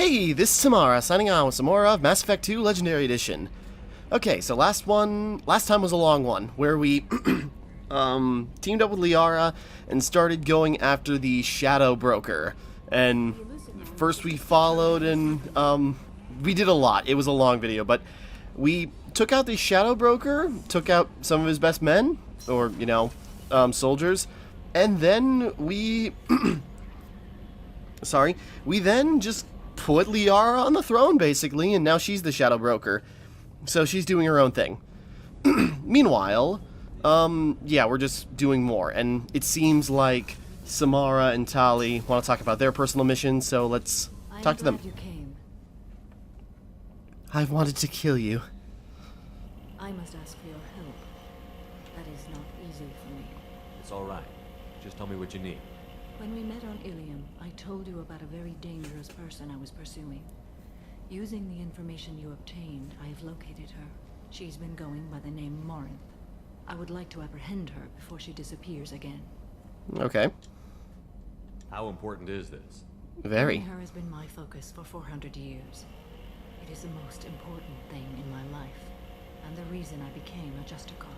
Hey, this is Timmara, signing on with some more of Mass Effect 2 Legendary Edition. Okay, so last time was a long one, where we teamed up with Liara and started going after the Shadow Broker. And first we followed and, we did a lot. It was a long video, but we took out the Shadow Broker, took out some of his best men, or, you know, soldiers, and then we... we then just put Liara on the throne, basically, and now she's the Shadow Broker. So she's doing her own thing. Meanwhile, yeah, we're just doing more, and it seems like Samara and Tali want to talk about their personal missions, so let's talk to them. You came. I've wanted to kill you. I must ask for your help. That is not easy for me. It's all right. Just tell me what you need. When we met on Ilium, I told you about a very dangerous person I was pursuing. Using the information you obtained, I have located her. She's been going by the name Morinth. I would like to apprehend her before she disappears again. Okay. How important is this? Very. Killing her has been my focus for 400 years. It is the most important thing in my life, and the reason I became a Justicar.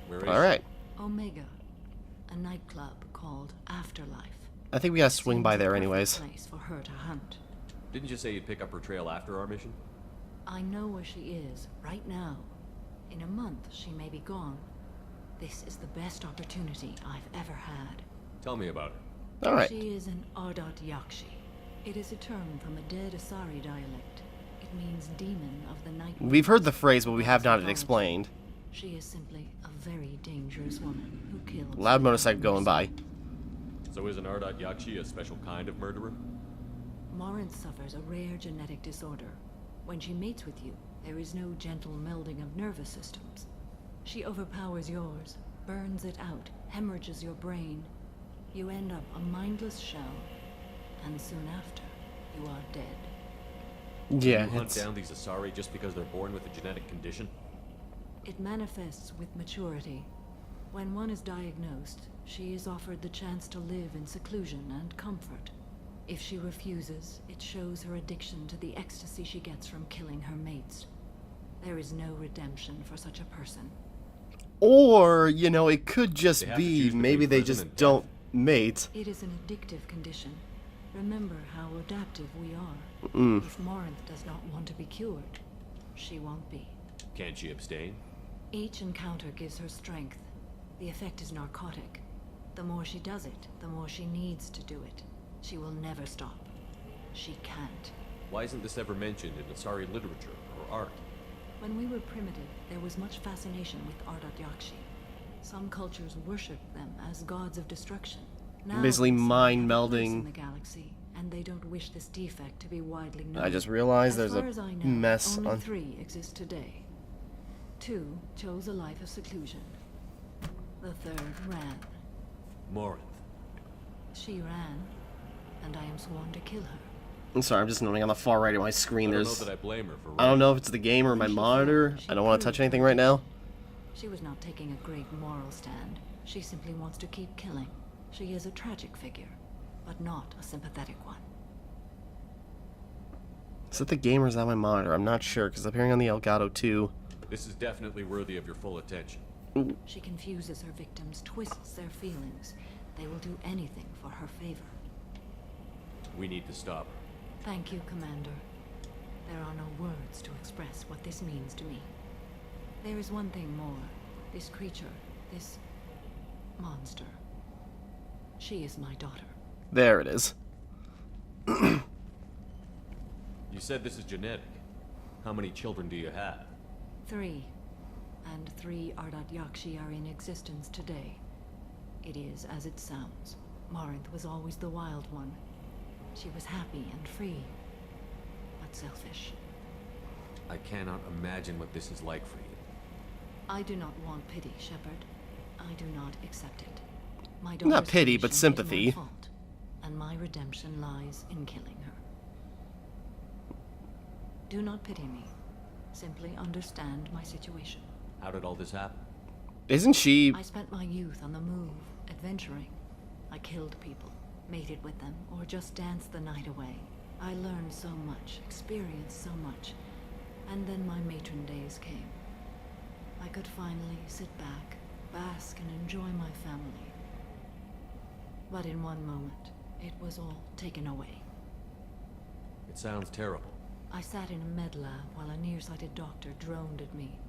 Where is Alright. Omega, a nightclub called Afterlife. I think we gotta swing by Seems the there perfect anyways. place for her to hunt. Didn't you say you'd pick up her trail after our mission? I know where she is, right now. In a month, she may be gone. This is the best opportunity I've ever had. Tell me about her. Alright. She is an Ardat Yakshi. It is a term from a dead Asari dialect. It means demon of the night. We've heard the phrase, but we have not explained. She is simply a very dangerous woman who kills. Loud motorcycle going by. So is an Ardat Yakshi a special kind of murderer? Morinth suffers a rare genetic disorder. When she mates with you, there is no gentle melding of nervous systems. She overpowers yours, burns it out, hemorrhages your brain. You end up a mindless shell, and soon after, you are dead. Yeah, You hunt it's... down these Asari just because they're born with a genetic condition? It manifests with maturity. When one is diagnosed, she is offered the chance to live in seclusion and comfort. If she refuses, it shows her addiction to the ecstasy she gets from killing her mates. There is no redemption for such a person. Or, you know, it could just They have to be, choose between maybe they prison just and don't mate. It is an addictive condition. Remember how adaptive we are. If Morinth does not want to be cured, she won't be. Can't she abstain? Each encounter gives her strength. The effect is narcotic. The more she does it, the more she needs to do it. She will never stop. She can't. Why isn't this ever mentioned in Asari literature or art? When we were primitive, there was much fascination with Ardat Yakshi. Some cultures worshipped them as gods of destruction. Now Basically they mind have a place melding. in the galaxy, and they don't wish this defect to be widely known. I just realized As there's far a as I know, mess only on... 3 exist today. 2 chose a life of seclusion. The 3rd ran. Morinth. She ran, and I am sworn to kill her. I'm sorry, I'm just noting on the far right of my screen I don't there's... know that I blame her for I don't know if it's the game or my monitor. I don't want to touch anything right now. She was not taking a great moral stand. She simply wants to keep killing. She is a tragic figure, but not a sympathetic one. Is that the game or is that my monitor? I'm not sure, because appearing on the Elgato 2. This is definitely worthy of your full attention. She confuses her victims, twists their feelings. They will do anything for her favor. We need to stop her. Thank you, Commander. There are no words to express what this means to me. There is one thing more. This creature, this monster. She is my daughter. There it is. You said this is genetic. How many children do you have? 3. And 3 Ardat Yakshi are in existence today. It is as it sounds. Morinth was always the wild one. She was happy and free, but selfish. I cannot imagine what this is like for you. I do not want pity, Shepard. I do not accept it. My Not daughter's pity, but condition is sympathy. my fault, and my redemption lies in killing her. Do not pity me. Simply understand my situation. How did all this happen? Isn't she... I spent my youth on the move, adventuring. I killed people, mated with them, or just danced the night away. I learned so much, experienced so much, and then my matron days came. I could finally sit back, bask, and enjoy my family. But in one moment, it was all taken away. It sounds terrible. I sat in a med lab while a nearsighted doctor droned at me,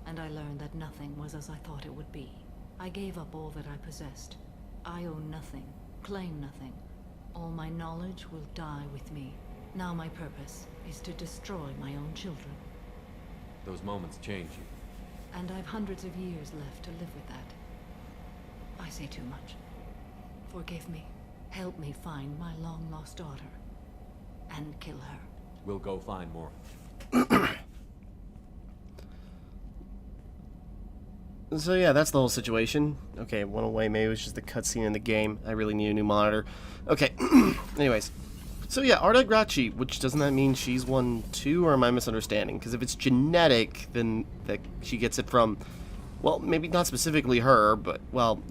and I learned that nothing was as I thought it would be. I gave up all that I possessed. I own nothing, claim nothing. All my knowledge will die with me. Now my purpose is to destroy my own children. Those moments change you. And I've hundreds of years left to live with that. I say too much. Forgive me. Help me find my long-lost daughter. And kill her. We'll go find more. So yeah, that's the whole situation. Okay, went away. Maybe it was just the cutscene in the game. I really need a new monitor. Okay, anyways. So yeah, Arda Grachi, which doesn't that mean she's one too, or am I misunderstanding? Because if it's genetic, then that she gets it from, well, maybe not specifically her, but, well,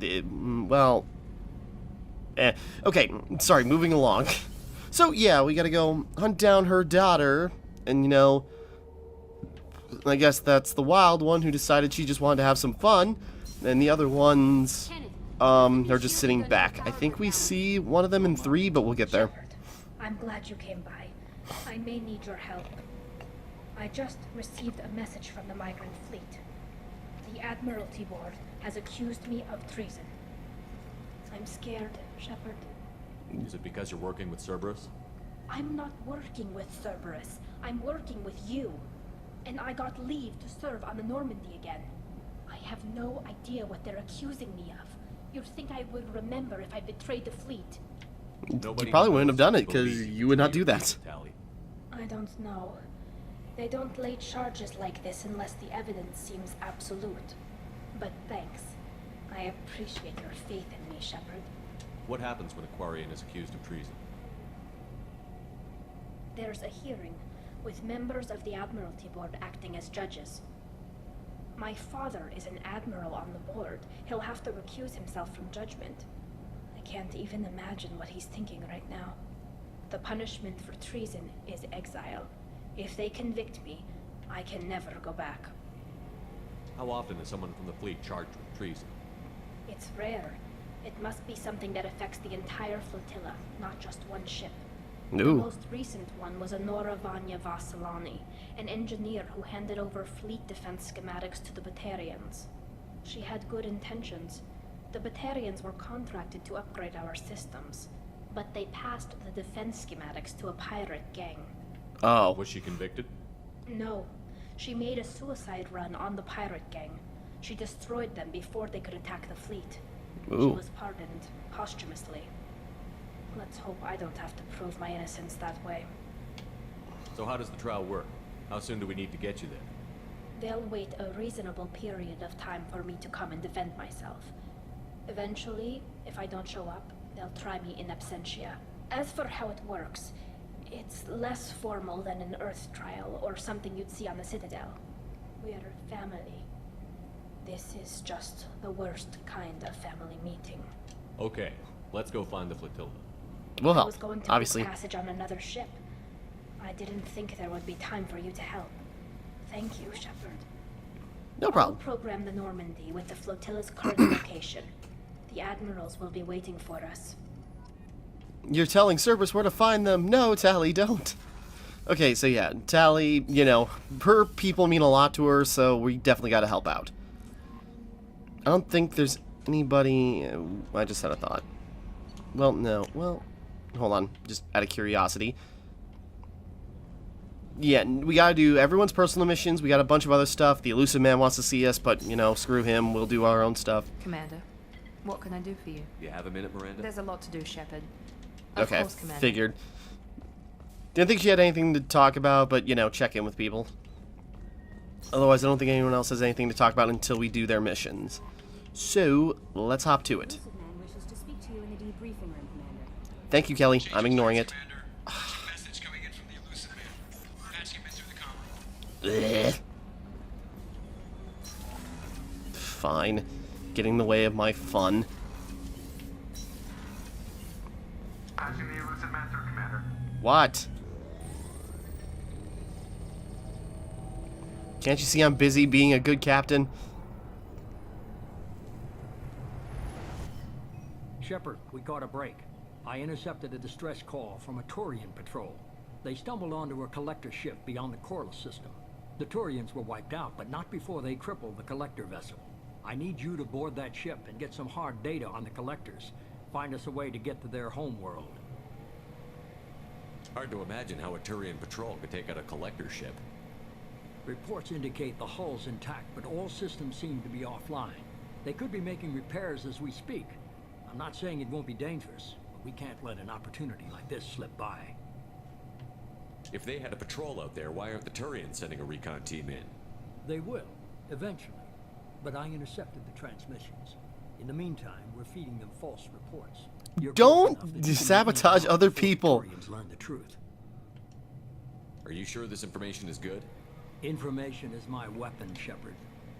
okay, sorry, moving along. So yeah, we gotta go hunt down her daughter, and you know, I guess that's the wild one who decided she just wanted to have some fun, and the other ones, they're just sitting back. I think we see one of them in 3, but we'll get there. Shepard, I'm glad you came by. I may need your help. I just received a message from the migrant fleet. The Admiralty Board has accused me of treason. I'm scared, Shepard. Is it because you're working with Cerberus? I'm not working with Cerberus. I'm working with you. And I got leave to serve on the Normandy again. I have no idea what they're accusing me of. You'd think I would remember if I betrayed the fleet. Nobody You probably wouldn't have done it, knows because believe you would not do between that. you, Tally. I don't know. They don't lay charges like this unless the evidence seems absolute. But thanks. I appreciate your faith in me, Shepard. What happens when a Quarian is accused of treason? There's a hearing, with members of the Admiralty Board acting as judges. My father is an admiral on the board. He'll have to recuse himself from judgment. I can't even imagine what he's thinking right now. The punishment for treason is exile. If they convict me, I can never go back. How often is someone from the fleet charged with treason? It's rare. It must be something that affects the entire flotilla, not just one ship. The Ooh. most recent one was Anora Vanya Vasilani, an engineer who handed over fleet defense schematics to the Batarians. She had good intentions. The Batarians were contracted to upgrade our systems, but they passed the defense schematics to a pirate gang. Oh. Was she convicted? No, she made a suicide run on the pirate gang. She destroyed them before they could attack the fleet. She Ooh. was pardoned posthumously. Let's hope I don't have to prove my innocence that way. So how does the trial work? How soon do we need to get you there? They'll wait a reasonable period of time for me to come and defend myself. Eventually, if I don't show up, they'll try me in absentia. As for how it works, it's less formal than an Earth trial or something you'd see on the Citadel. We're family. This is just the worst kind of family meeting. Okay, let's go find the flotilla. We'll I help, was going to obviously. book passage on another ship. I didn't think there would be time for you to help. Thank you, Shepard. No I'll problem. program the Normandy with the flotilla's current location. The admirals will be waiting for us. You're telling Cerberus where to find them. No, Tally, don't. Okay, so yeah, Tally, you know, her people mean a lot to her, so we definitely gotta help out. I don't think there's anybody... I just had a thought. Well, no. Well, hold on. Just out of curiosity. Yeah, we gotta do everyone's personal missions. We got a bunch of other stuff. The elusive man wants to see us, but, you know, screw him. We'll do our own stuff. Commander, what can I do for you? You have a minute, Miranda? There's a lot to do, Shepard. Of Okay, course, Commander. figured. Didn't think she had anything to talk about, but, you know, check in with people. Otherwise, I don't think anyone else has anything to talk about until we do their missions. So, let's hop to it. Elusive man wishes to speak to you in the debriefing room, Commander. Thank you, Kelly. I'm ignoring it. Commander. There's a message coming in from the elusive man. Patching him in through the comm. Ugh. Fine. Getting in the way of my fun. Patching the elusive man through, Commander. What? Can't you see I'm busy being a good captain? Shepard, we caught a break. I intercepted a distress call from a Turian patrol. They stumbled onto a collector ship beyond the Corliss system. The Turians were wiped out, but not before they crippled the collector vessel. I need you to board that ship and get some hard data on the collectors. Find us a way to get to their home world. Hard to imagine how a Turian patrol could take out a collector ship. Reports indicate the hull's intact, but all systems seem to be offline. They could be making repairs as we speak. I'm not saying it won't be dangerous, but we can't let an opportunity like this slip by. If they had a patrol out there, why aren't the Turians sending a recon team in? They will, eventually. But I intercepted the transmissions. In the meantime, we're feeding them false reports. You're Don't close enough that you can sabotage before other the people. Turians learn the truth. Are you sure this information is good? Information is my weapon, Shepard.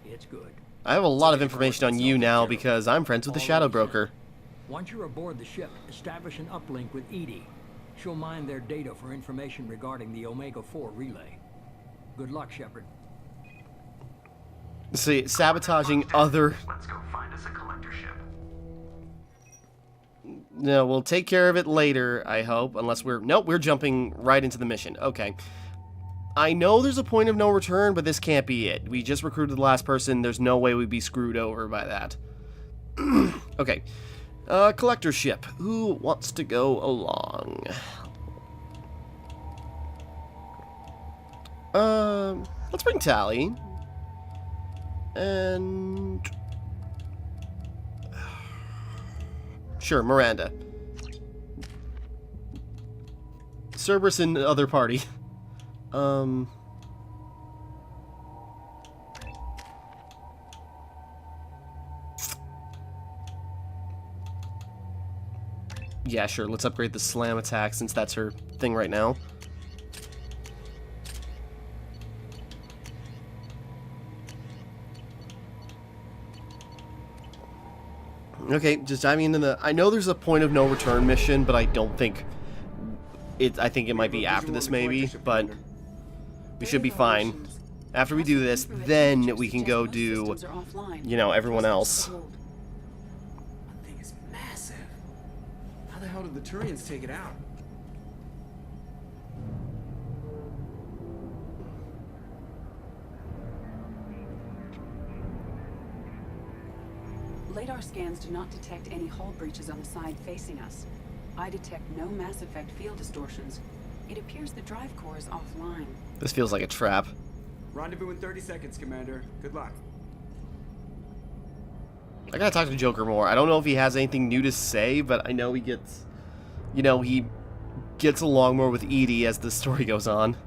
It's good. I have a lot of information on you now because I'm friends with the Shadow Broker. Once you're aboard the ship, establish an uplink with Edie. She'll mine their data for information regarding the Omega-4 relay. Good luck, Shepard. See, sabotaging other... Let's go find us a collector ship. No, we'll take care of it later, I hope. Unless we're... Nope, we're jumping right into the mission. Okay. I know there's a point of no return, but this can't be it. We just recruited the last person. There's no way we'd be screwed over by that. Okay. Collector ship. Who wants to go along? Let's bring Tally. And... Sure, Miranda. Cerberus and the other party. Yeah, sure, let's upgrade the slam attack since that's her thing right now. Okay, just diving into the... I know there's a point of no return mission, but I don't think... I think it might be after this maybe, but... We should be fine. After we do this, then we can go do, you know, everyone else. That thing is massive. How the hell did the Turians take it out? Radar scans do not detect any hull breaches on the side facing us. I detect no Mass Effect field distortions. It appears the drive core is offline. This feels like a trap. Rendezvous in 30 seconds, Commander. Good luck. I gotta talk to Joker more. I don't know if he has anything new to say, but I know he gets... You know, he gets along more with Edie as the story goes on.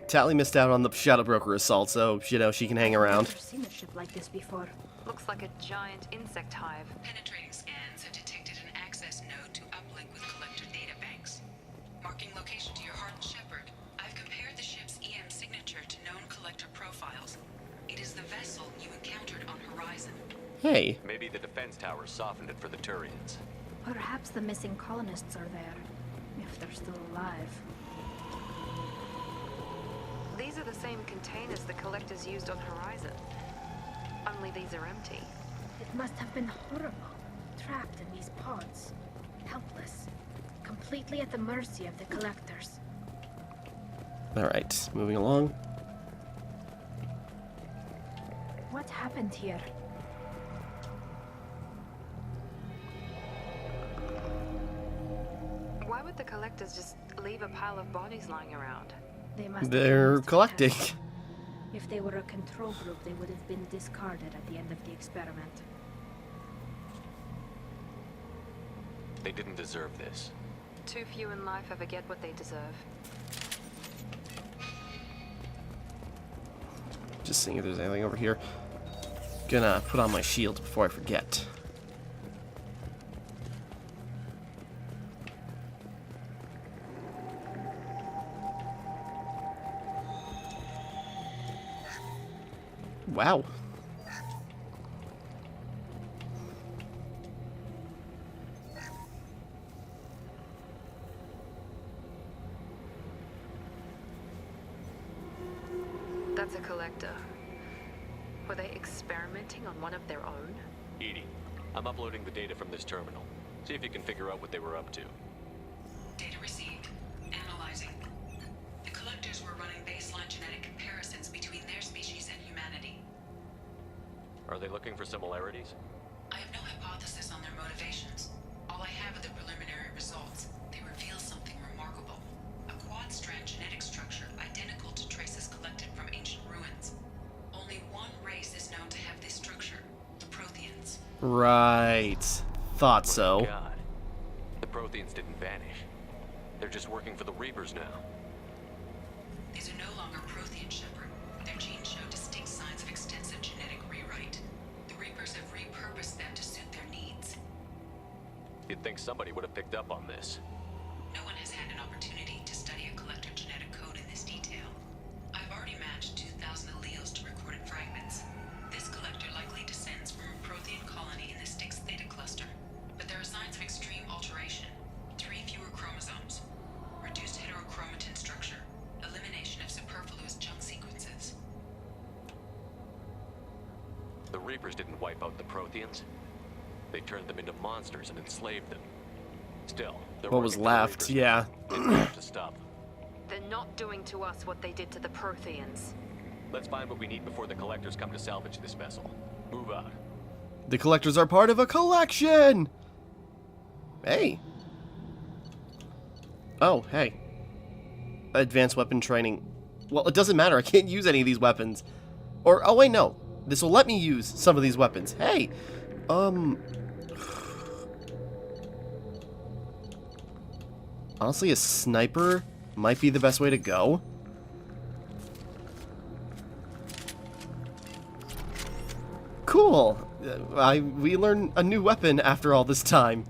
Tally missed out on the Shadow Broker assault, so, you know, she can hang around. I've never seen a ship like this before. Looks like a giant insect hive. Penetrating scans have detected an access node to uplink with collector data banks. Marking location to your heart, Shepard, I've compared the ship's EM signature to known collector profiles. It is the vessel you encountered on Horizon. Hey. Maybe the defense tower softened it for the Turians. Perhaps the missing colonists are there, if they're still alive. These are the same containers the collectors used on Horizon. Only these are empty. It must have been horrible, trapped in these pods, helpless, completely at the mercy of the collectors. Alright, moving along. What happened here? Why would the collectors just leave a pile of bodies lying around? They must have They're used collecting. tests. If they were a control group, they would have been discarded at the end of the experiment. They didn't deserve this. Too few in life ever get what they deserve. Just seeing if there's anything over here. Gonna put on my shield before I forget. Wow. That's a collector. Were they experimenting on one of their own? Edie, I'm uploading the data from this terminal. See if you can figure out what they were up to. Data received. Analyzing. The collectors were running baseline genetic comparisons between their species and humanity. Are they looking for similarities? I have no hypothesis on their motivations. All I have are the preliminary results. They reveal something remarkable. A quad-strand genetic structure identical to traces collected from ancient ruins. Only one race is known to have this structure, the Protheans. Right. Thought so. God. The Protheans didn't vanish. They're just working for the Reapers now. These are no longer Prothean, Shepard. Their genes show distinct signs of extensive genetic rewrite. The Reapers have repurposed them to suit their needs. You'd think somebody would have picked up on this. No one has had an opportunity to study a collector genetic code in this detail. I've already matched 2,000 alleles to recorded fragments. This collector likely descends from a Prothean colony in the Styx Theta cluster. But there are signs of extreme alteration. 3 fewer chromosomes. Reduced heterochromatin structure. Elimination of superfluous junk sequences. The Reapers didn't wipe out the Protheans. They turned them into monsters and enslaved them. Still, they're What was working for the left? Reapers. Yeah. It's time to stop them. They're not doing to us what they did to the Protheans. Let's find what we need before the collectors come to salvage this vessel. Move out. The collectors are part of a collection! Hey. Oh, hey. Advanced weapon training. Well, it doesn't matter. I can't use any of these weapons. Or, oh wait, no. This will let me use some of these weapons. Hey. Honestly, a sniper might be the best way to go. Cool. We learned a new weapon after all this time.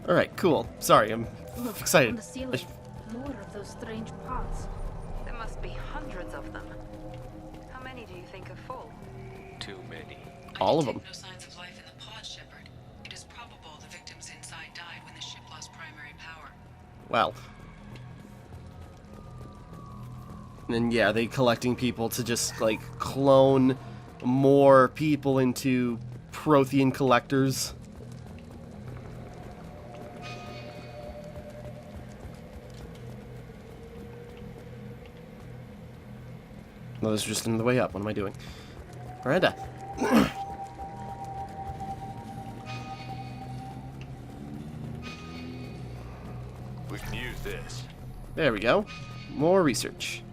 Alright, cool. Sorry, I'm Look, excited. on the ceiling. More of those strange pods. There must be hundreds of them. How many do you think are full? Too many. All I of them. detect no signs of life in the pod, Shepard. It is probable the victims inside died when the ship lost primary power. Well. And yeah, they collecting people to just, like, clone more people into Prothean collectors. No, this is just in the way up. What am I doing? Miranda. We can use this. There we go. More research.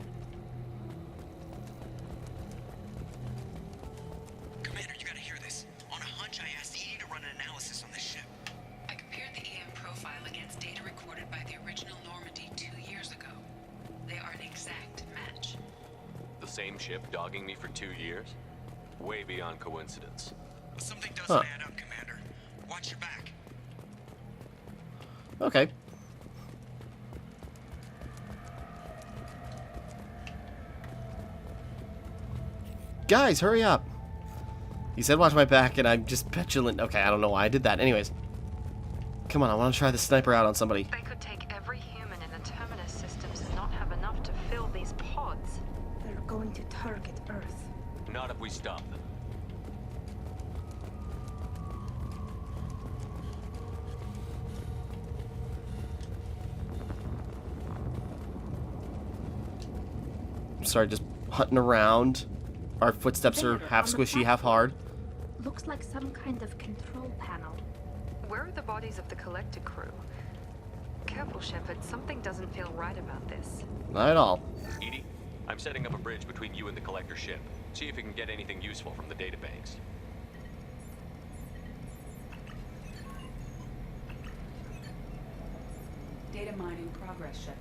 Commander, you gotta hear this. On a hunch, I asked Edie to run an analysis on this ship. I compared the EM profile against data recorded by the original Normandy 2 years ago. They are an exact match. The same ship dogging me for 2 years? Way beyond coincidence. Something doesn't add up, Commander. Watch your back. Okay. Guys, hurry up. He said watch my back, and I'm just petulant. Okay, I don't know why I did that. Anyways. Come on, I want to try the sniper out on somebody. They could take every human in the Terminus systems and not have enough to fill these pods. They're going to target Earth. Not if we stop them. Sorry, just hunting around. Our footsteps are There, half on the squishy, half hard. Looks like some kind of control panel. Where are the bodies of the collector crew? careful, Shepard. Something doesn't feel right about this. Not at all. Edie, I'm setting up a bridge between you and the collector ship. See if you can get anything useful from the databanks. Data mining progress, Shepard.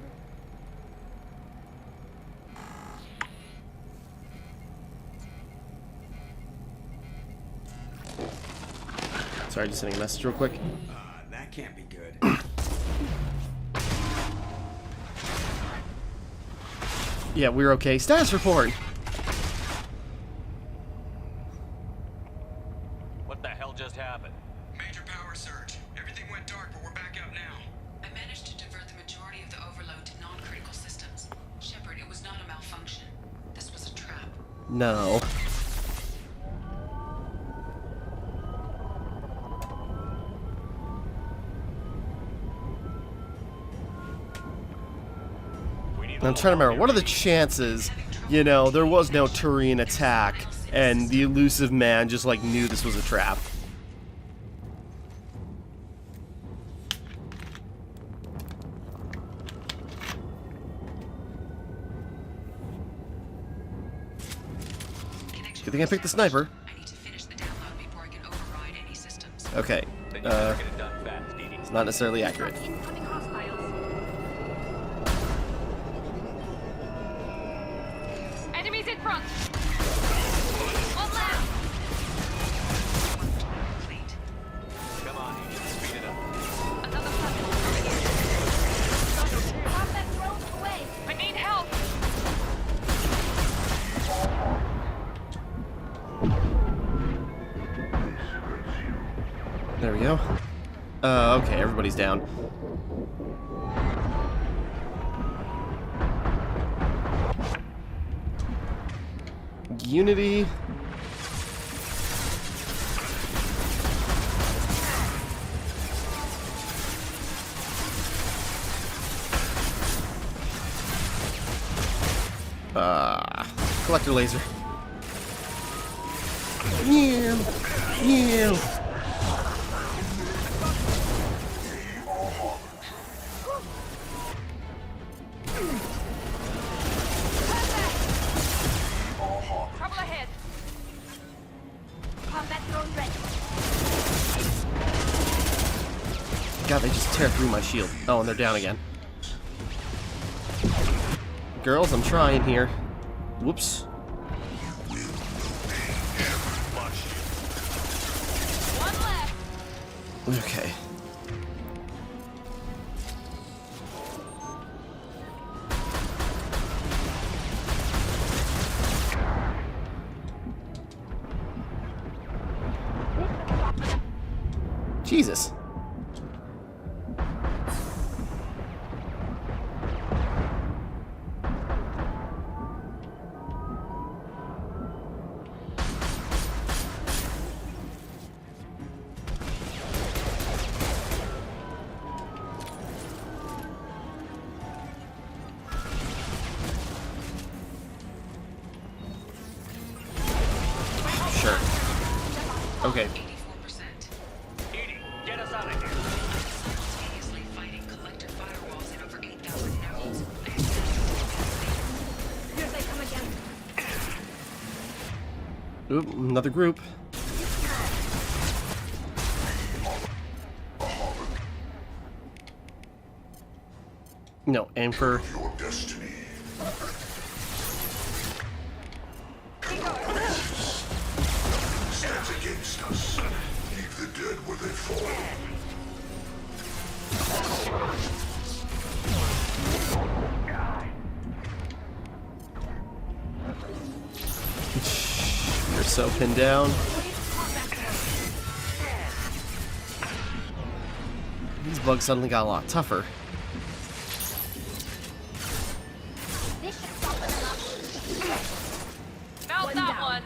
Sorry, just sending a message real quick. That can't be good. Yeah, we're okay. Status report! What the hell just happened? Major power surge. Everything went dark, but we're back up now. I managed to divert the majority of the overload to non-critical systems. Shepard, it was not a malfunction. This was a trap. No. I'm trying to remember, what are the chances, you know, there was no Turian attack, and the elusive man just, like, knew this was a trap? Good thing I picked the sniper. I need to finish the download before I can override any systems. Okay, Then you better get it done fast, Edie. it's not necessarily accurate. Incoming hostiles. Enemies in front. One left. Complete. Come on, Edie, speed it up. Another platform over here. Combat drones away. I need help. There we go. Okay, everybody's down. Unity. Collector laser. Yeah. Yeah. Trouble ahead. Combat drone ready. God, they just tear through my shield. Oh, and they're down again. Girls, I'm trying here. Whoops. One left. Okay. Jesus. Sure. Okay. 84%. Edie, get us out of here. Simultaneously fighting collector firewalls in over 8,000 nodes. Here they come again. Oop, another group. No, aim for... Your destiny. Stands against us. Leave the dead where they fall. You're so pinned down. These bugs suddenly got a lot tougher. Found that one.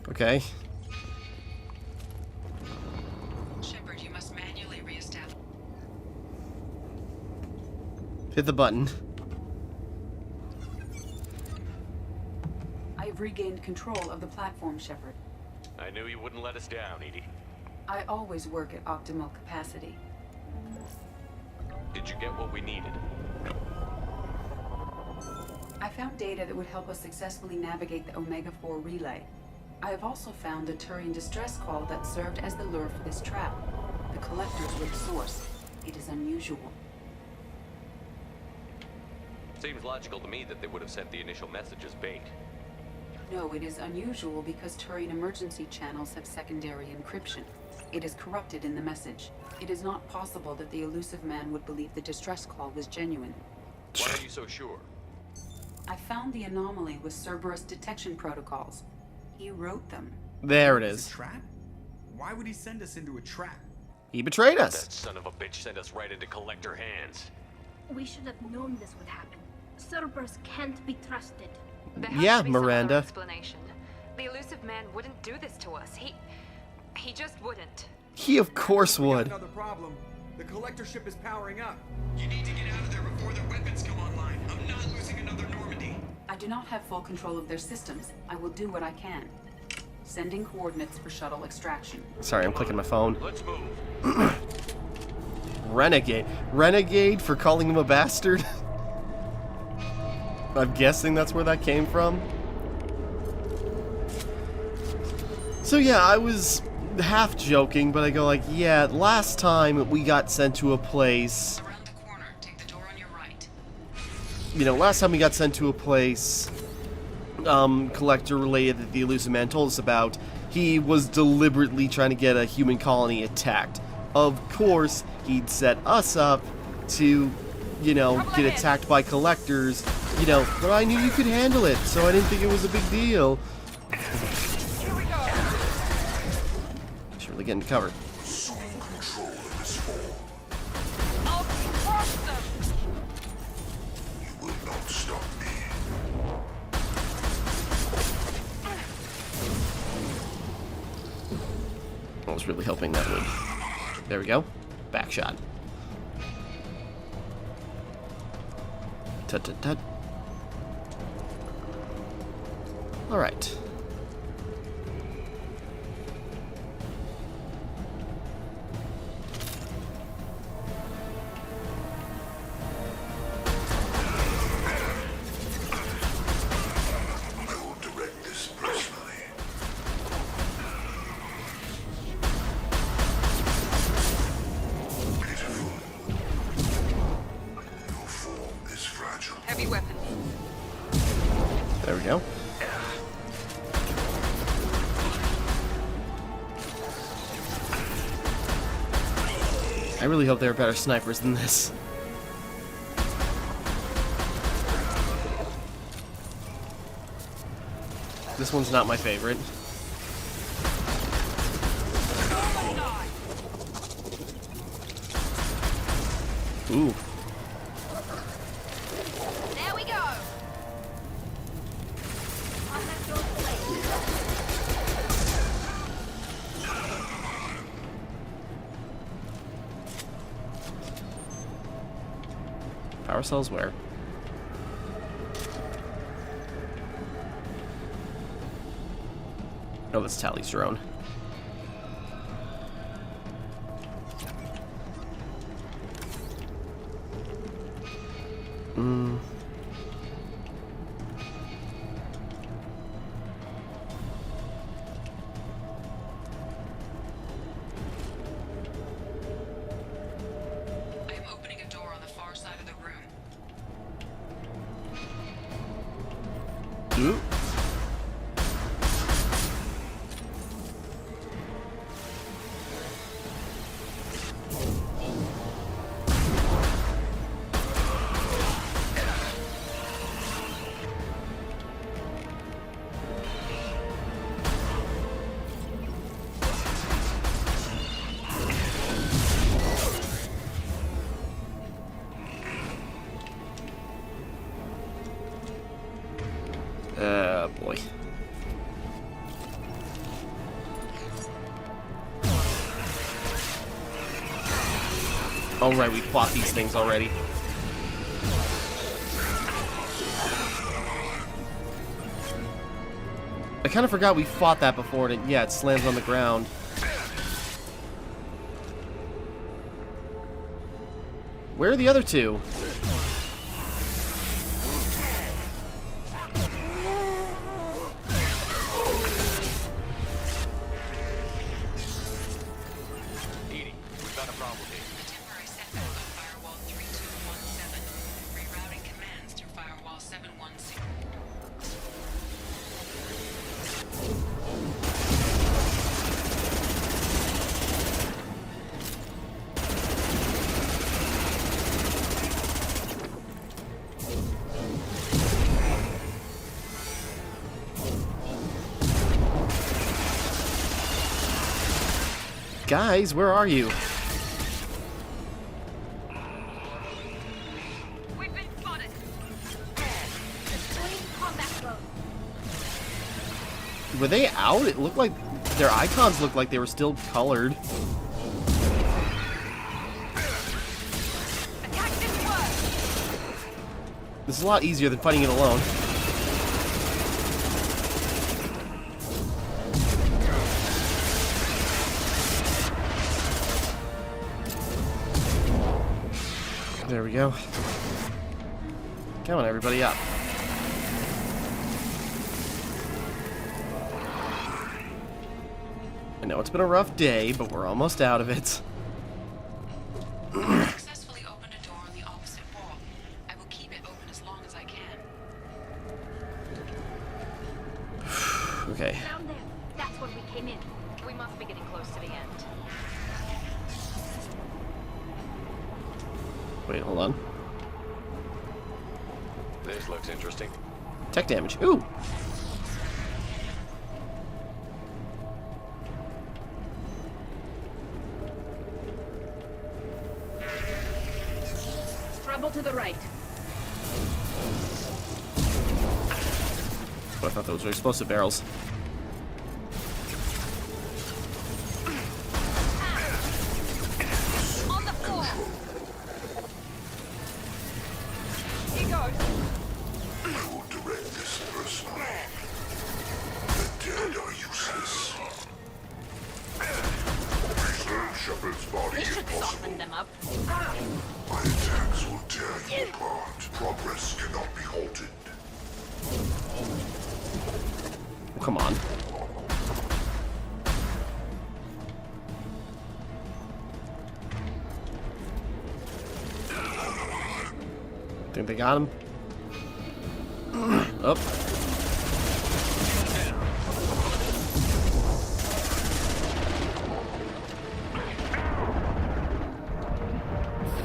Okay. Shepard, you must manually reestablish. Hit the button. I have regained control of the platform, Shepard. I knew you wouldn't let us down, Edie. I always work at optimal capacity. Did you get what we needed? I found data that would help us successfully navigate the Omega-4 relay. I have also found a Turian distress call that served as the lure for this trap. The collectors were the source. It is unusual. Seems logical to me that they would have sent the initial message as bait. No, it is unusual because Turian emergency channels have secondary encryption. It is corrupted in the message. It is not possible that the elusive man would believe the distress call was genuine. Why are you so sure? I found the anomaly with Cerberus detection protocols. He wrote them. There it is. A trap? Why would he send us into a trap? He betrayed us. That son of a bitch sent us right into collector hands. We should have known this would happen. Cerberus can't be trusted. There has Yeah, to be some other Miranda. explanation. The elusive man wouldn't do this to us. He just wouldn't. He of course We got would. another problem. The collector ship is powering up. You need to get out of there before their weapons come online. I'm not losing another Normandy. I do not have full control of their systems. I will do what I can. Sending coordinates for shuttle extraction. Sorry, I'm clicking my phone. Let's move. Renegade. Renegade for calling him a bastard? I'm guessing that's where that came from. So yeah, I was half joking, but I go like, yeah, last time we got sent to a place... Around the corner, take the door on your right. You know, last time we got sent to a place, collector related that the elusive man told us about, he was deliberately trying to get a human colony attacked. Of course, he'd set us up to, you know, get attacked by collectors, you know, but I knew you could handle it, so I didn't think it was a big deal. Should really get into cover. Assume control of this fall. I'll crush them! You will not stop me. I was really hoping that would. There we go. Back shot. Tut tut tut. Alright. I will direct this personally. Pitiful. Your form is fragile. Heavy weapons. There we go. I really hope there are better snipers than this. This one's not my favorite. Ooh. There we go! Power cells where? Oh, that's Tally's drone. I am opening a door on the far side of the room. Ooh. Boy. Oh, right, we fought these things already. I kind of forgot we fought that before, and yeah, it slams on the ground. Where are the other two? Edie, we've got a problem here. A temporary setback on firewall 3217. Rerouting commands through firewall 716. Guys, where are you? We've been spotted. Were they out? It looked like their icons looked like they were still colored. Attack this way. This is a lot easier than fighting it alone. There we go. Come on, everybody up. I know it's been a rough day, but we're almost out of it. Successfully opened a door on the opposite wall. I will keep it open as long as I can. Okay. Down there. That's when we came in. We must be getting close to the end. Wait, hold on. This looks interesting. Tech damage. Ooh! Trouble to the right. Oh, I thought those were explosive barrels. On the floor. He goes. I will direct this personally. The dead are useless. Preserve Shepard's body if possible. Soften them up. My attacks will tear you apart. Progress cannot be halted. Oh, come on. Think they got him? Up.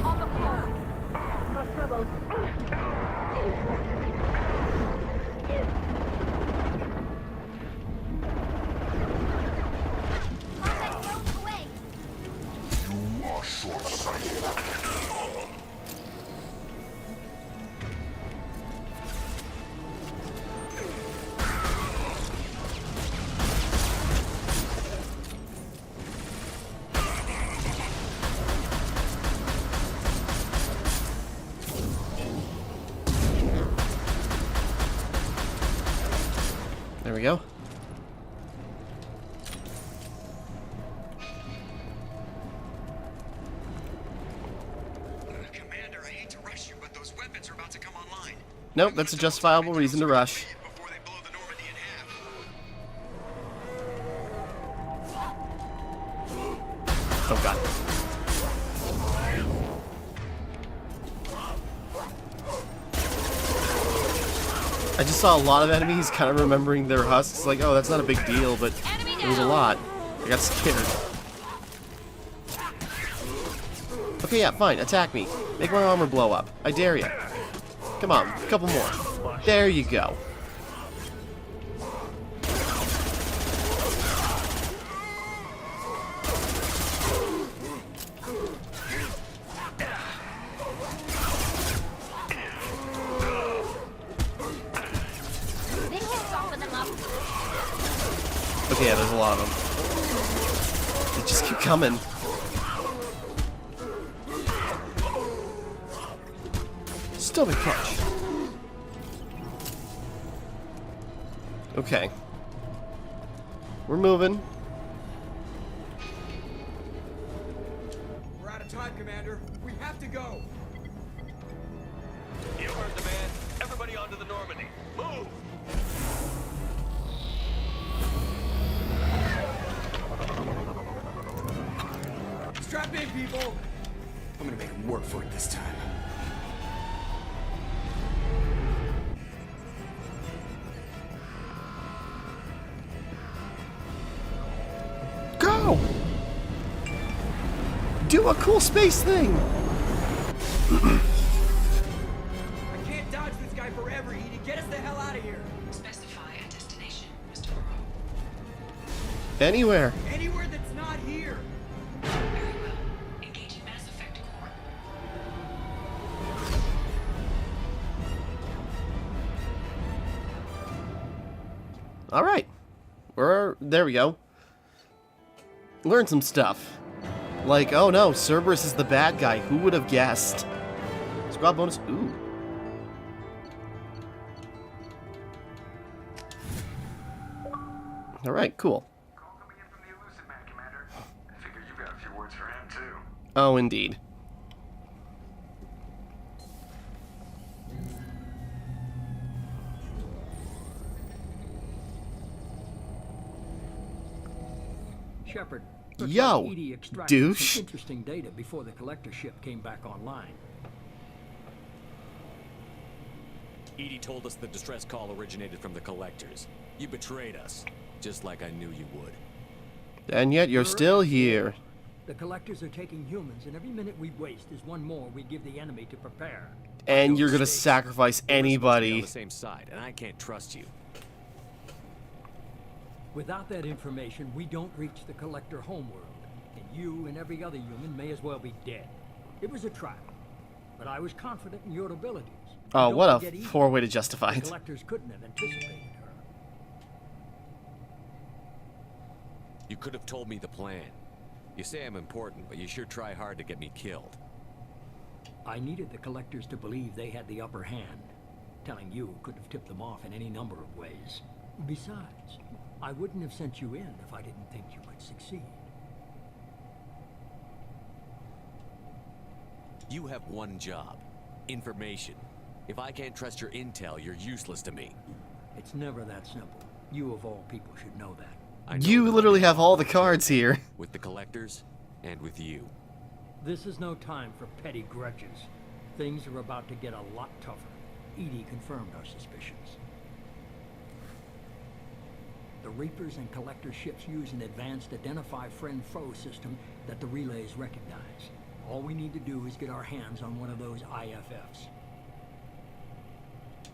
On the floor. No trouble. You are short-sighted. There we go. Commander, I hate to rush you, but those weapons are about to come online. Nope, that's a justifiable reason to rush. Before they blow the Normandy in half. Oh god. I just saw a lot of enemies kind of remembering their husks, like, oh, that's not a big deal, but it was a lot. I got scared. Okay, yeah, fine, attack me. Make my armor blow up. I dare you. Come on, a couple more. There you go. Okay, yeah, there's a lot of them. They just keep coming. Stomach punch. Okay. We're moving. We're out of time, Commander. We have to go. You heard the man. Everybody onto the Normandy. Move! Strap in, people. I'm gonna make him work for it this time. Go! Do a cool space thing! I can't dodge this guy forever, Edie. Get us the hell out of here. Specify a destination, Mr. Moreau. Anywhere. Anywhere that's not here. Very well. Engaging Mass Effect Core. Alright. There we go. Learn some stuff. Like, oh no, Cerberus is the bad guy. Who would have guessed? Squad bonus. Ooh. Alright, cool. Call coming in from the Elusive Man, Commander. I figure you've got a few words for him, too. Oh, indeed. Shepard. Yo, Edie extracted douche. some interesting data before the collector ship came back online. Edie told us the distress call originated from the collectors. You betrayed us, just like I knew you would. And yet you're still here. The collectors are taking humans, and every minute we waste is one more we give the enemy to prepare. And you're gonna sacrifice We're supposed to be anybody. on the same side, and I can't trust you. Without that information, we don't reach the collector homeworld, and you and every other human may as well be dead. It was a trap, but I was confident in your abilities. Oh, Don't what a forget Edie. poor way to justify The it. collectors couldn't have anticipated her. You could have told me the plan. You say I'm important, but you sure try hard to get me killed. I needed the collectors to believe they had the upper hand. Telling you could have tipped them off in any number of ways. Besides, I wouldn't have sent you in if I didn't think you could succeed. You have one job. Information. If I can't trust your intel, you're useless to me. It's never that simple. You of all people should know that. I know You that literally I'm have all the cards here. with the collectors and with you. This is no time for petty grudges. Things are about to get a lot tougher. Edie confirmed our suspicions. The Reapers and Collector ships use an advanced Identify Friend-Foe system that the relays recognize. All we need to do is get our hands on one of those IFFs.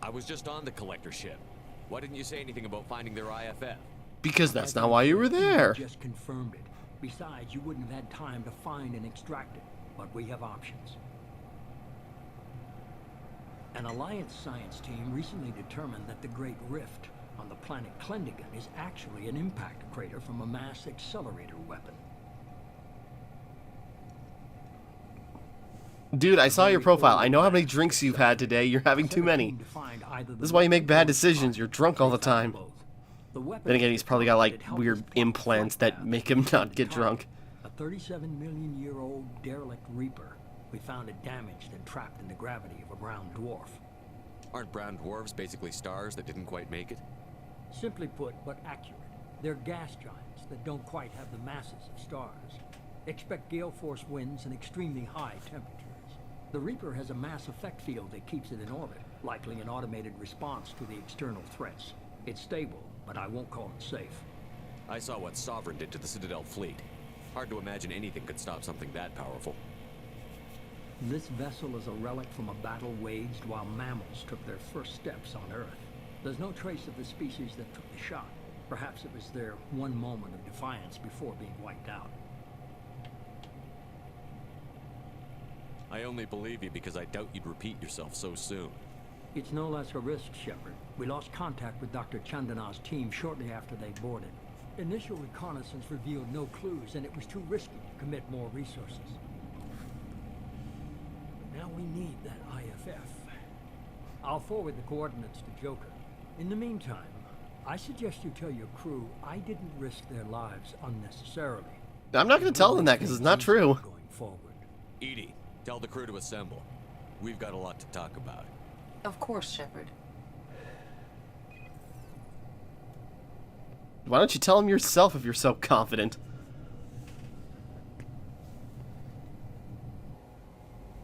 I was just on the collector ship. Why didn't you say anything about finding their IFF? Because that's not why you were there. You just confirmed it. Besides, you wouldn't have had time to find and extract it. But we have options. An Alliance science team recently determined that the Great Rift on the planet Klendigan is actually an impact crater from a mass accelerator weapon. Dude, I saw your profile. I know how many drinks you've had today. You're having too many. This is why you make bad decisions. You're drunk all the time. Then again, he's probably got like weird implants that make him not get drunk. A 37-million-year-old derelict Reaper. We found it damaged and trapped in the gravity of a brown dwarf. Aren't brown dwarves basically stars that didn't quite make it? Simply put, but accurate. They're gas giants that don't quite have the masses of stars. Expect gale force winds and extremely high temperatures. The Reaper has a mass effect field that keeps it in orbit, likely an automated response to the external threats. It's stable, but I won't call it safe. I saw what Sovereign did to the Citadel fleet. Hard to imagine anything could stop something that powerful. This vessel is a relic from a battle waged while mammals took their first steps on Earth. There's no trace of the species that took the shot. Perhaps it was their one moment of defiance before being wiped out. I only believe you because I doubt you'd repeat yourself so soon. It's no less a risk, Shepard. We lost contact with Dr. Chandana's team shortly after they boarded. Initial reconnaissance revealed no clues, and it was too risky to commit more resources. But now we need that IFF. I'll forward the coordinates to Joker. In the meantime, I suggest you tell your crew I didn't risk their lives unnecessarily. I'm not going to tell them that because it's not true. Going forward. Edie, tell the crew to assemble. We've got a lot to talk about. Of course, Shepard. Why don't you tell them yourself if you're so confident?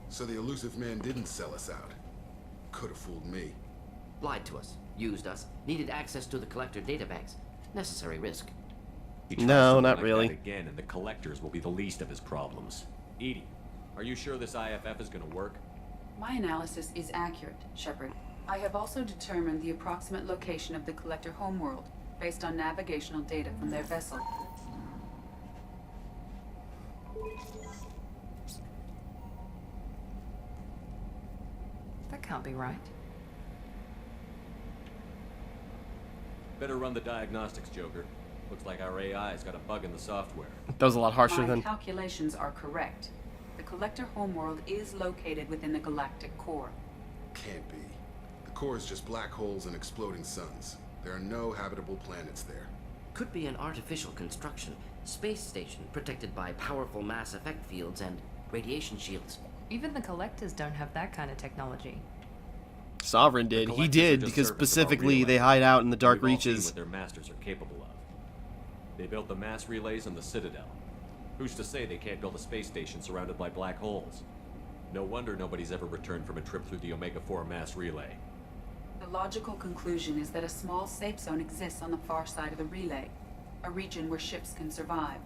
So the elusive man didn't sell us out. Could have fooled me. Lied to us, used us, needed access to the collector databanks. Necessary risk. He tries No, something not like really. that again, and the collectors will be the least of his problems. Edie, are you sure this IFF is going to work? My analysis is accurate, Shepard. I have also determined the approximate location of the collector homeworld, based on navigational data from their vessel. That can't be right. Better run the diagnostics, Joker. Looks like our AI's got a bug in the software. That was a lot harsher My than... calculations are correct. The collector homeworld is located within the galactic core. Can't be. The core is just black holes and exploding suns. There are no habitable planets there. Could be an artificial construction. Space station protected by powerful mass effect fields and radiation shields. Even the collectors don't have that kind of technology. Sovereign did. He did, because specifically they hide out in the dark reaches. What their masters are capable of. They built the mass relays on the Citadel. Who's to say they can't build a space station surrounded by black holes? No wonder nobody's ever returned from a trip through the Omega-4 mass relay. The logical conclusion is that a small safe zone exists on the far side of the relay, a region where ships can survive.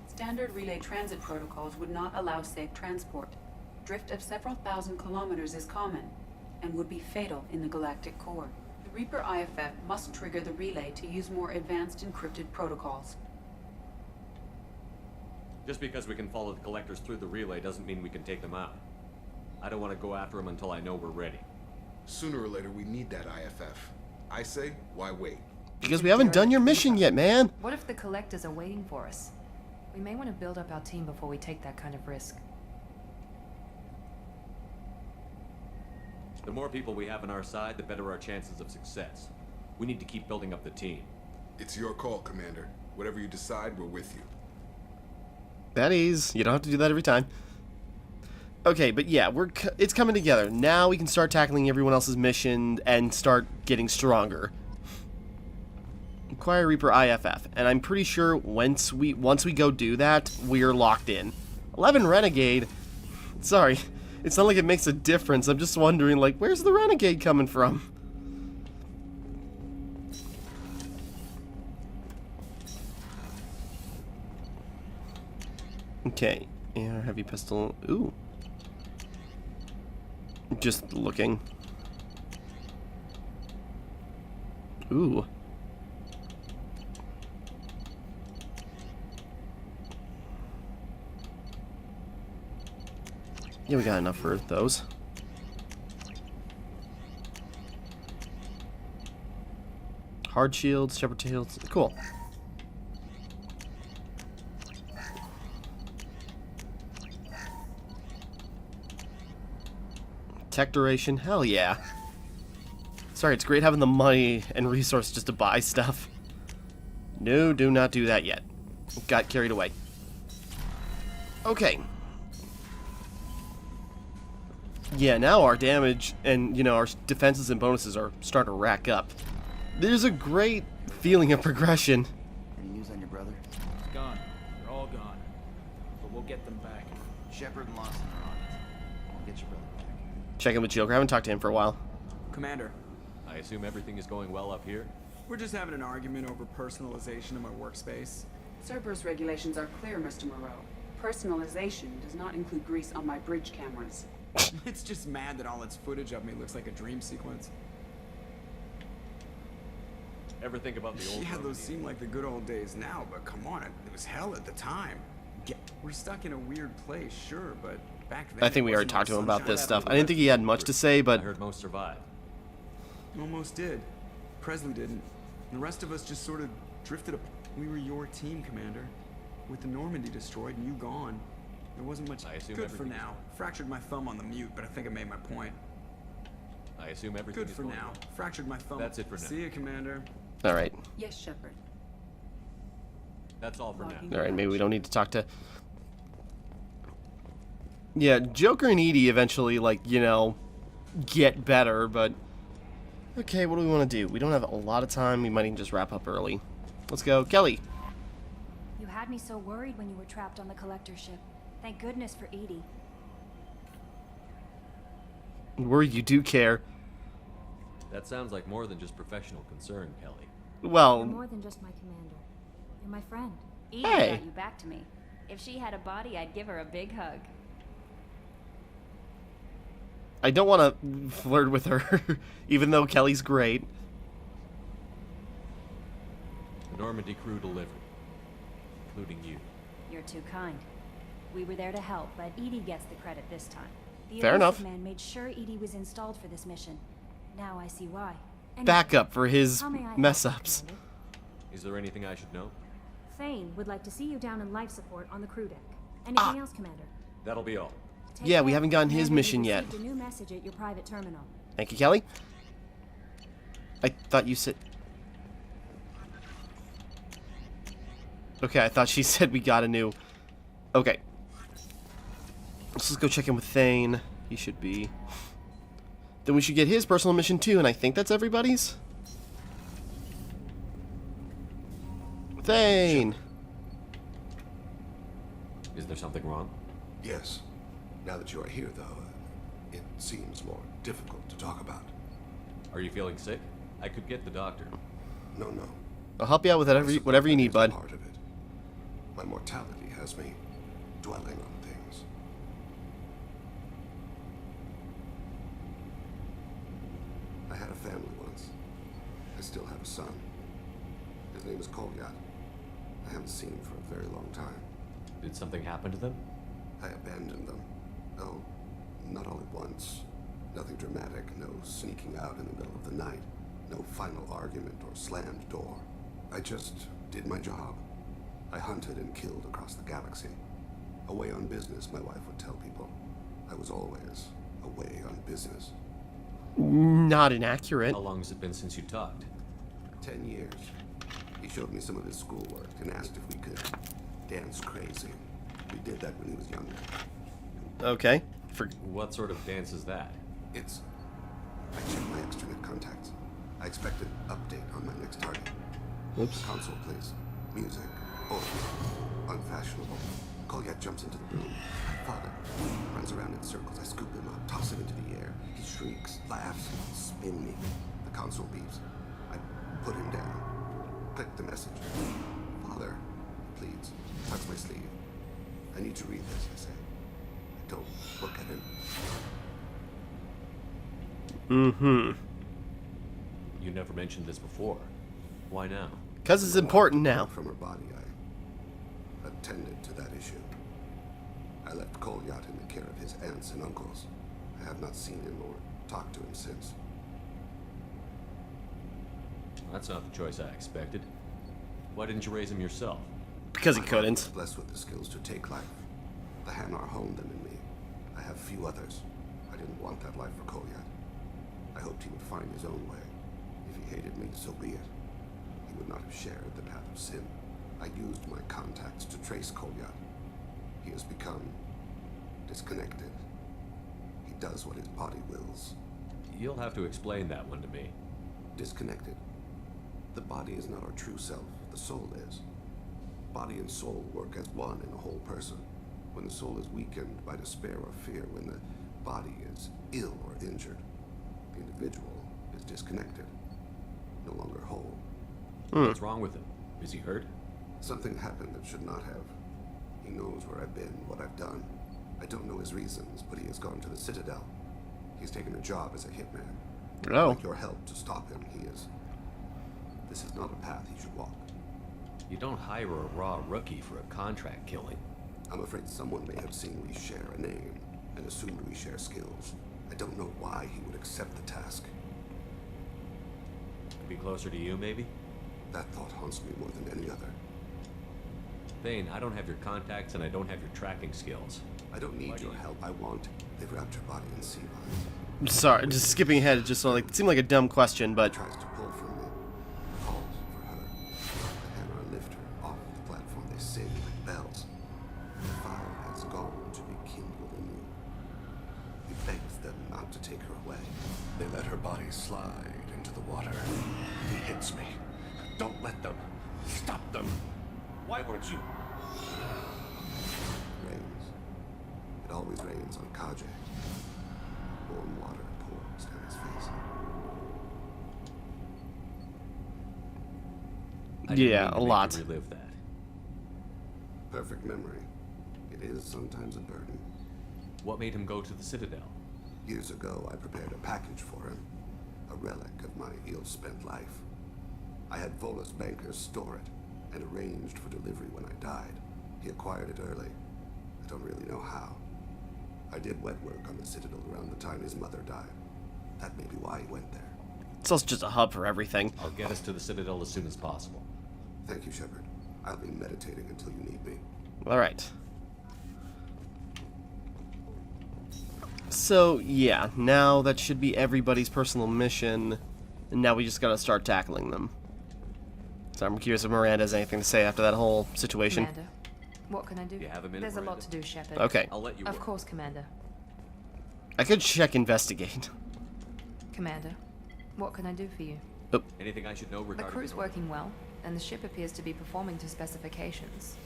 Standard relay transit protocols would not allow safe transport. Drift of several thousand kilometers is common, and would be fatal in the galactic core. The Reaper IFF must trigger the relay to use more advanced encrypted protocols. Just because we can follow the collectors through the relay doesn't mean we can take them out. I don't want to go after them until I know we're ready. Sooner or later, we need that IFF. I say, why wait? Because we haven't done your mission yet, man. What if the collectors are waiting for us? We may want to build up our team before we take that kind of risk. The more people we have on our side, the better our chances of success. We need to keep building up the team. It's your call, Commander. Whatever you decide, we're with you. Betties, you don't have to do that every time. Okay, but yeah, it's coming together. Now we can start tackling everyone else's mission and start getting stronger. Acquire Reaper IFF, and I'm pretty sure once we go do that, we're locked in. 11 Renegade. Sorry, it's not like it makes a difference. I'm just wondering, like, where's the Renegade coming from? Okay, AR heavy pistol. Ooh. Just looking. Ooh. Yeah, we got enough for those. Hard shields, Shepard tails. Cool. Tech duration, hell yeah. Sorry, it's great having the money and resources just to buy stuff. No, do not do that yet. Got carried away. Okay. Yeah, now our damage and, you know, our defenses and bonuses are starting to rack up. There's a great feeling of progression. Any news on your brother? It's gone. They're all gone. But we'll get them back. Shepard and Lawson are on it. We'll get your brother back. Check in with Joker. I haven't talked to him for a while. Commander. I assume everything is going well up here? We're just having an argument over personalization of my workspace. Cerberus regulations are clear, Mr. Moreau. Personalization does not include grease on my bridge cameras. It's just mad that all its footage of me looks like a dream sequence. Ever think about the old Yeah, road? those seem like the good old days now, but come on, it was hell at the time. We're stuck in a weird place, sure, but back then... I think we already talked to him about this stuff. I didn't think he had much to say, but... I heard most survived. Almost did. Presley didn't. The rest of us just sort of drifted up. We were your team, Commander. With the Normandy destroyed and you gone, there wasn't much good for now. Fractured my thumb on the mute, but I think I made my point. I assume everything Good is for going now. well. Fractured my thumb. That's it for now. See you, Commander. Alright. Yes, Shepard. That's all for now. Alright, maybe we don't need to talk to... Yeah, Joker and Edie eventually, like, you know, get better, but... Okay, what do we want to do? We don't have a lot of time. We might even just wrap up early. Let's go. Kelly. You had me so worried when you were trapped on the collector ship. Thank goodness for Edie. Worry you do care. That sounds like more than just professional concern, Kelly. Well... You're more than just my commander. You're my friend. Edie Hey. got you back to me. If she had a body, I'd give her a big hug. I don't want to flirt with her, even though Kelly's great. The Normandy crew delivered, including you. You're too kind. We were there to help, but Edie gets the credit this time. The Fair enough. Elusive Man made sure Edie was installed for this mission. Now I see why. Anyway, Backup for his how may I mess help, ups. Commander? Is there anything I should know? Thane would like to see you down in life support on the crew deck. Anything else, Commander? That'll be all. Take Yeah, care. we haven't gotten his Commander, mission you yet. received a new message at your private terminal. Thank you, Kelly. I thought you said... Okay, I thought she said we got a new... Okay. Let's just go check in with Thane. He should be... Then we should get his personal mission too, and I think that's everybody's? Thane! Is there something wrong? Yes. Now that you are here, though, it seems more difficult to talk about. Are you feeling sick? I could get the doctor. No, no. I'll help you out with whatever you need, bud. Part of it. My mortality has me dwelling on things. I had a family once. I still have a son. His name is Kolyat. I haven't seen him for a very long time. Did something happen to them? I abandoned them. Oh, not all at once. Nothing dramatic, no sneaking out in the middle of the night, no final argument or slammed door. I just did my job. I hunted and killed across the galaxy. Away on business, my wife would tell people. I was always away on business. Not inaccurate. How long has it been since you talked? 10 years. He showed me some of his schoolwork and asked if we could dance crazy. We did that when he was younger. Okay. What sort of dance is that? I checked my extranet contacts. I expect an update on my next target. Oops. Console, please. Music. Old. Unfashionable. Kolyat jumps into the room. I follow. Runs around in circles. I scoop him up, toss him into the air. He shrieks, laughs, spin me. The console beeps. I put him down. Click the message. Father, please, touch my sleeve. I need to read this, I say. Don't look at him. Mm-hmm. You never mentioned this before. Why now? Because it's important now. From her body, I attended to that issue. I left Kolyat in the care of his aunts and uncles. I have not seen him or talked to him since. That's not the choice I expected. Why didn't you raise him yourself? Because he My couldn't. heart was blessed with the skills to take life. The Hanar honed them in me. I have few others. I didn't want that life for Kolyat. I hoped he would find his own way. If he hated me, so be it. He would not have shared the path of sin. I used my contacts to trace Kolyat. He has become disconnected. He does what his body wills. You'll have to explain that one to me. Disconnected. The body is not our true self. The soul is. Body and soul work as one in a whole person. When the soul is weakened by despair or fear, when the body is ill or injured, the individual is disconnected, no longer whole. What's wrong with him? Is he hurt? Something happened that should not have. He knows where I've been, what I've done. I don't know his reasons, but he has gone to the Citadel. He's taken a job as a hitman. Oh. With your help to stop him, he is... This is not a path he should walk. You don't hire a raw rookie for a contract killing. I'm afraid someone may have seen we share a name and assumed we share skills. I don't know why he would accept the task. Be closer to you, maybe? That thought haunts me more than any other. Thane, I don't have your contacts and I don't have your tracking skills. I don't need your help. I want. They've wrapped your body in sea vines. Sorry, just skipping ahead. It just it seemed like a dumb question, but Tries to pull from me. Calls. slide into the water. He hits me. Don't let them. Stop them. Why weren't you? Rains. It always rains on Kaje. Warm water pours down his face. Yeah, a lot. Relive that. Perfect memory. It is sometimes a burden. What made him go to the Citadel? Years ago, I prepared a package for him. A relic of my ill-spent life. I had Volus bankers store it, and arranged for delivery when I died. He acquired it early. I don't really know how. I did wet work on the Citadel around the time his mother died. That may be why he went there. It's also just a hub for everything. I'll get us to the Citadel as soon as possible. Thank you, Shepard. I'll be meditating until you need me. Alright. So, yeah, now that should be everybody's personal mission, and now we just gotta start tackling them. So I'm curious if Miranda has anything to say after that whole situation. Commander, what can I do? You have a minute, There's a lot Miranda? to do, Shepard. Okay. I'll let you Of work. course, Commander. I could check investigate. Commander, what can I do for you? Anything I should know The regarding crew's the working well, and the ship appears to be performing to specifications.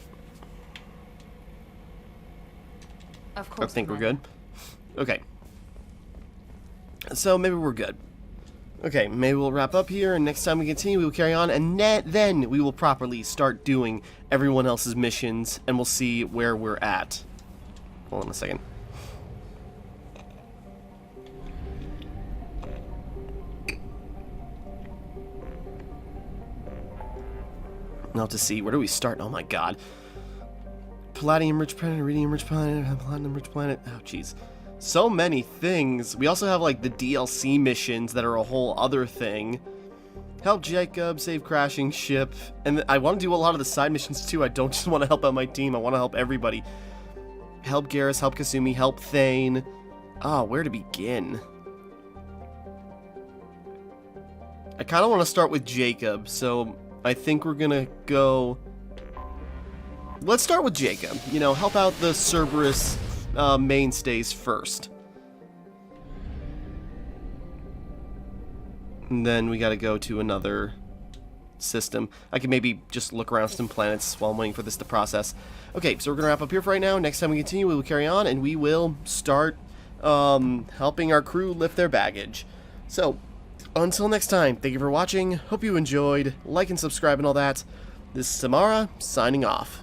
Of I course, think we're Commander. good. Okay. So maybe we're good. Okay, maybe we'll wrap up here, and next time we continue, we will carry on, and then we will properly start doing everyone else's missions, and we'll see where we're at. Hold on a second. Now to see, where do we start? Oh my god. Palladium-rich planet, iridium-rich planet, platinum-rich planet. Oh, jeez. So many things. We also have, like, the DLC missions that are a whole other thing. Help Jacob, save crashing ship. And I want to do a lot of the side missions, too. I don't just want to help out my team. I want to help everybody. Help Garrus, help Kasumi, help Thane. Ah, where to begin? I kind of want to start with Jacob, so I think we're going to go... Let's start with Jacob. You know, help out the Cerberus mainstays first. And then we gotta go to another system. I can maybe just look around some planets while I'm waiting for this to process. Okay, so we're gonna wrap up here for right now. Next time we continue, we will carry on, and we will start helping our crew lift their baggage. So, until next time, thank you for watching. Hope you enjoyed. Like and subscribe and all that. This is Timmara, signing off.